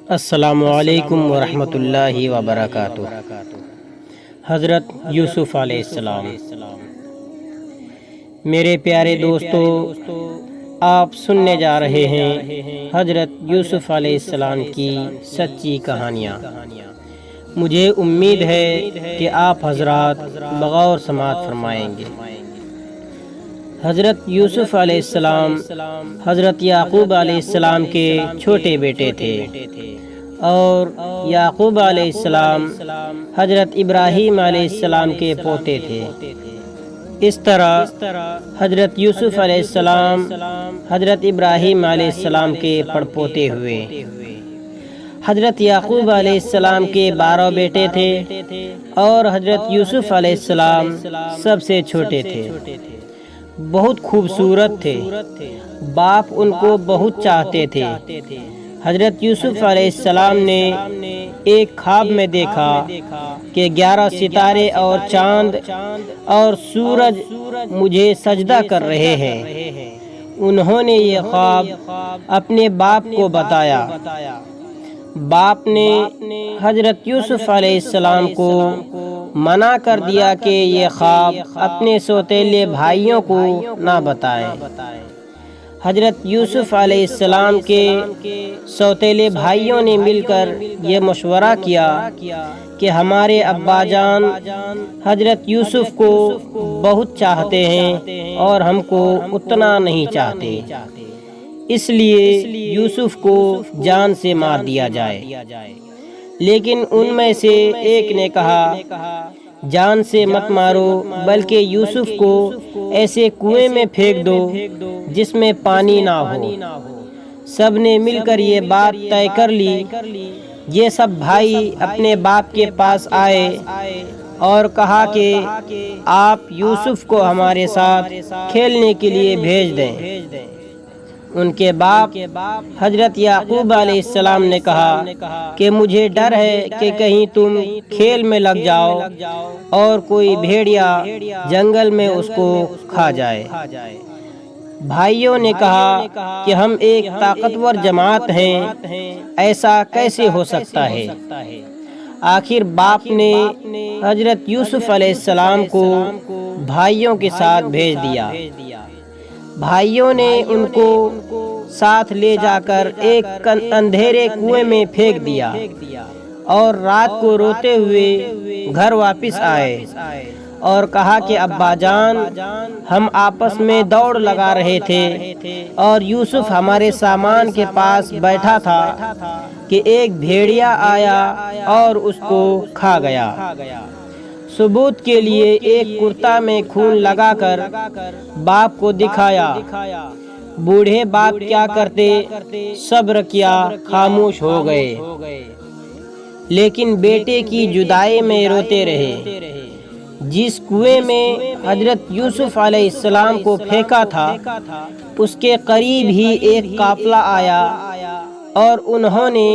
السلام علیکم ورحمۃ اللہ وبرکاتہ۔ حضرت یوسف علیہ السلام۔ میرے پیارے دوستو، آپ سننے جا رہے ہیں حضرت یوسف علیہ السلام کی سچی کہانیاں۔ مجھے امید ہے کہ آپ حضرات بغور سماعت فرمائیں گے۔ حضرت یوسف علیہ السلام حضرت یعقوب علیہ السلام کے چھوٹے بیٹے تھے، اور یعقوب علیہ السلام حضرت ابراہیم علیہ السلام کے پوتے تھے۔ اس طرح حضرت یوسف علیہ السلام حضرت ابراہیم علیہ السلام کے پڑپوتے ہوئے۔ حضرت یعقوب علیہ السلام کے 12 بیٹے تھے، اور حضرت یوسف علیہ السلام سب سے چھوٹے تھے۔ بہت خوبصورت تھے، باپ ان کو بہت چاہتے تھے۔ حضرت یوسف علیہ السلام نے ایک خواب میں دیکھا کہ 11 ستارے اور چاند اور سورج مجھے سجدہ کر رہے ہیں۔ انہوں نے یہ خواب اپنے باپ کو بتایا۔ باپ نے حضرت یوسف علیہ السلام کو منع کر دیا کہ یہ خواب اپنے سوتیلے بھائیوں کو نہ بتائیں۔ حضرت یوسف علیہ السلام کے سوتیلے بھائیوں نے مل کر یہ مشورہ کیا کہ ہمارے ابا جان حضرت یوسف کو بہت چاہتے ہیں اور ہم کو اتنا نہیں چاہتے، اس لیے یوسف کو جان سے مار دیا جائے۔ لیکن ان میں سے ایک نے کہا، جان سے مت مارو، بلکہ یوسف کو ایسے کنویں میں پھینک دو جس میں پانی نہ ہو۔ سب نے مل کر یہ بات طے کر لی۔ یہ سب بھائی اپنے باپ کے پاس آئے اور کہا کہ آپ یوسف کو ہمارے ساتھ کھیلنے کے لیے بھیج دیں۔ ان کے باپ حضرت یعقوب علیہ السلام نے کہا کہ مجھے ڈر ہے کہ کہیں تم کھیل میں لگ جاؤ اور کوئی بھیڑیا جنگل میں اس کو کھا جائے۔ بھائیوں نے کہا کہ ہم ایک طاقتور جماعت ہیں، ایسا کیسے ہو سکتا ہے؟ آخر باپ نے حضرت یوسف علیہ السلام کو بھائیوں کے ساتھ بھیج دیا۔ بھائیوں نے ان کو ساتھ لے جا کر ایک اندھیرے کنویں میں پھینک دیا، اور رات کو روتے ہوئے گھر واپس آئے اور کہا کہ ابا جان، ہم آپس میں دوڑ لگا رہے تھے اور یوسف ہمارے سامان کے پاس بیٹھا تھا کہ ایک بھیڑیا آیا اور اس کو کھا گیا۔ ثبوت کے لیے ایک کرتا میں خون لگا کر باپ کو دکھایا۔ بوڑھے باپ کیا کرتے، صبر کیا، خاموش ہو گئے، لیکن بیٹے کی جدائی میں روتے رہے۔ جس کنویں میں حضرت یوسف علیہ السلام کو پھینکا تھا، اس کے قریب ہی ایک قافلہ آیا، اور انہوں نے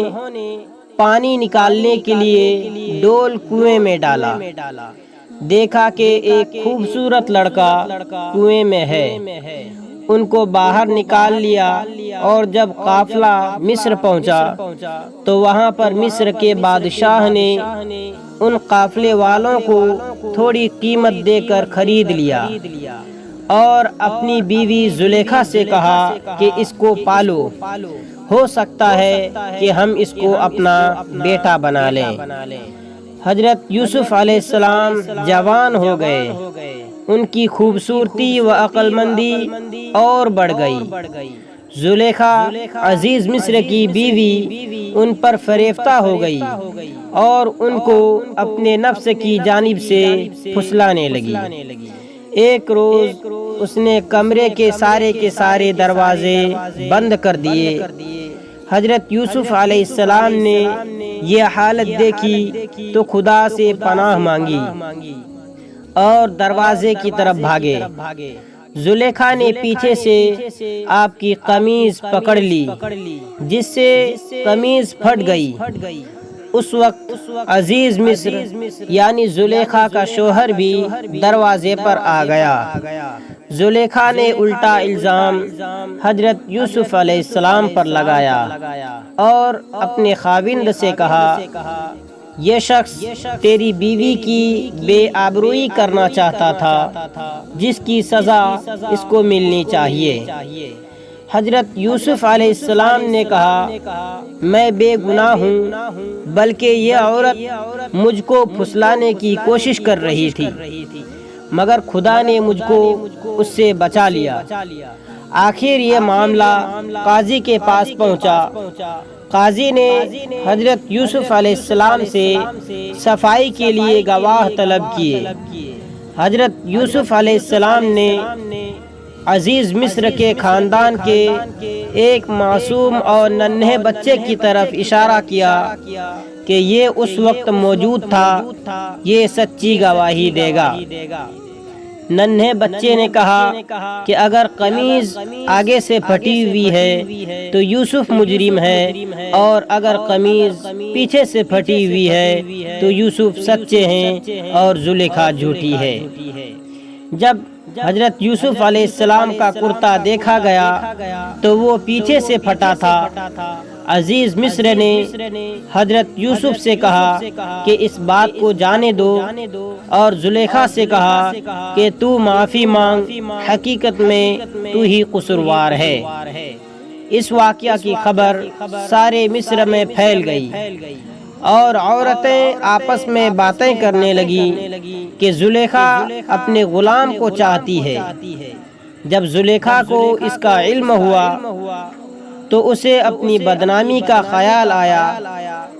پانی نکالنے کے لیے ڈول کنویں میں ڈالا۔ دیکھا کہ ایک خوبصورت لڑکا کنویں میں ہے، ان کو باہر نکال لیا، اور جب قافلہ مصر پہنچا تو وہاں پر مصر کے بادشاہ نے ان قافلے والوں کو تھوڑی قیمت دے کر خرید لیا، اور اپنی بیوی زلیخا سے کہا کہ اس کو پالو، ہو سکتا ہے کہ ہم اس کو اپنا بیٹا بنا لیں۔ حضرت یوسف علیہ السلام جوان ہو گئے، ان کی خوبصورتی و عقل مندی اور بڑھ گئی۔ زلیخا عزیز مصر کی بیوی ان پر فریفتہ ہو گئی اور ان کو اپنے نفس کی جانب سے پھسلانے لگی۔ ایک روز اس نے کمرے کے سارے دروازے بند کر دیے۔ حضرت یوسف علیہ السلام نے یہ حالت دیکھی تو خدا سے پناہ مانگی اور دروازے کی طرف بھاگے۔ زلیخا نے پیچھے سے آپ کی قمیض پکڑ لی، جس سے قمیض پھٹ گئی۔ اس وقت عزیز مصر یعنی زلیخا کا شوہر بھی دروازے پر آ گیا۔ زلیخا نے الٹا الزام حضرت یوسف علیہ السلام پر لگایا اور اپنے خاوند سے کہا، یہ شخص تیری بیوی کی بے آبروئی کرنا چاہتا تھا، جس کی سزا اس کو ملنی چاہیے۔ حضرت یوسف علیہ السلام نے کہا، میں بے گناہ ہوں، بلکہ یہ عورت مجھ کو پھسلانے کی کوشش کر رہی تھی، مگر خدا نے مجھ کو اس سے بچا لیا۔ آخر یہ معاملہ قاضی کے پاس پہنچا۔ قاضی نے حضرت یوسف علیہ السلام سے صفائی کے لیے گواہ طلب کیے۔ حضرت یوسف علیہ السلام نے عزیز مصر کے خاندان کے ایک معصوم اور ننھے بچے کی طرف اشارہ کیا کہ یہ اس وقت موجود تھا، یہ سچی گواہی دے گا۔ ننھے بچے نے کہا کہ اگر قمیض آگے سے پھٹی ہوئی ہے تو یوسف مجرم ہے، اور اگر قمیض پیچھے سے پھٹی ہوئی ہے تو یوسف سچے ہیں اور زلیخا جھوٹی ہے۔ جب حضرت یوسف علیہ السلام کا کرتا دیکھا گیا تو وہ پیچھے سے پھٹا تھا۔ عزیز مصر نے حضرت یوسف سے کہا کہ اس بات کو جانے دو، اور زلیخا سے کہا کہ تو معافی مانگ، حقیقت میں تو ہی قصوروار ہے۔ اس واقعہ کی خبر سارے مصر میں پھیل گئی اور عورتیں آپس میں باتیں کرنے لگیں کہ زلیخا اپنے غلام کو چاہتی ہے۔ جب زلیخا کو اس کا علم ہوا تو اسے اپنی بدنامی کا خیال آیا۔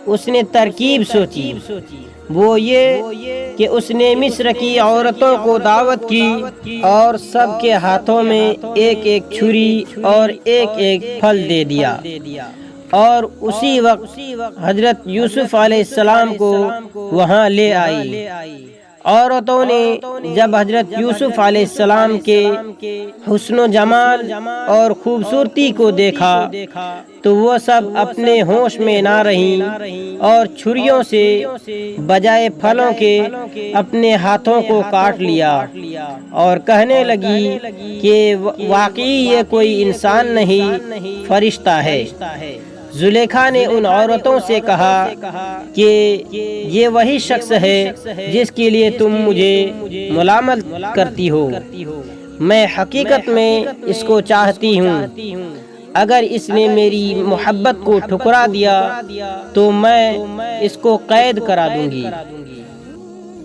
اس نے ترکیب سوچی، وہ یہ کہ اس نے مصر کی عورتوں کو دعوت کی اور سب کے ہاتھوں میں ایک ایک چھری اور ایک ایک پھل دے دیا، اور اسی وقت حضرت یوسف علیہ السلام کو وہاں لے آئی۔ عورتوں نے جب حضرت یوسف علیہ السلام کے حسن و جمال اور خوبصورتی کو دیکھا تو وہ سب اپنے ہوش میں نہ رہیں، اور چھریوں سے بجائے پھلوں کے اپنے ہاتھوں کو کاٹ لیا اور کہنے لگی کہ واقعی یہ کوئی انسان نہیں، فرشتہ ہے۔ زلیخا نے ان عورتوں سے کہا کہ یہ وہی شخص ہے جس کے لیے تم مجھے ملامت کرتی ہو، میں حقیقت میں اس کو چاہتی ہوں۔ اگر اس نے میری محبت کو ٹھکرا دیا تو میں اس کو قید کرا دوں گی۔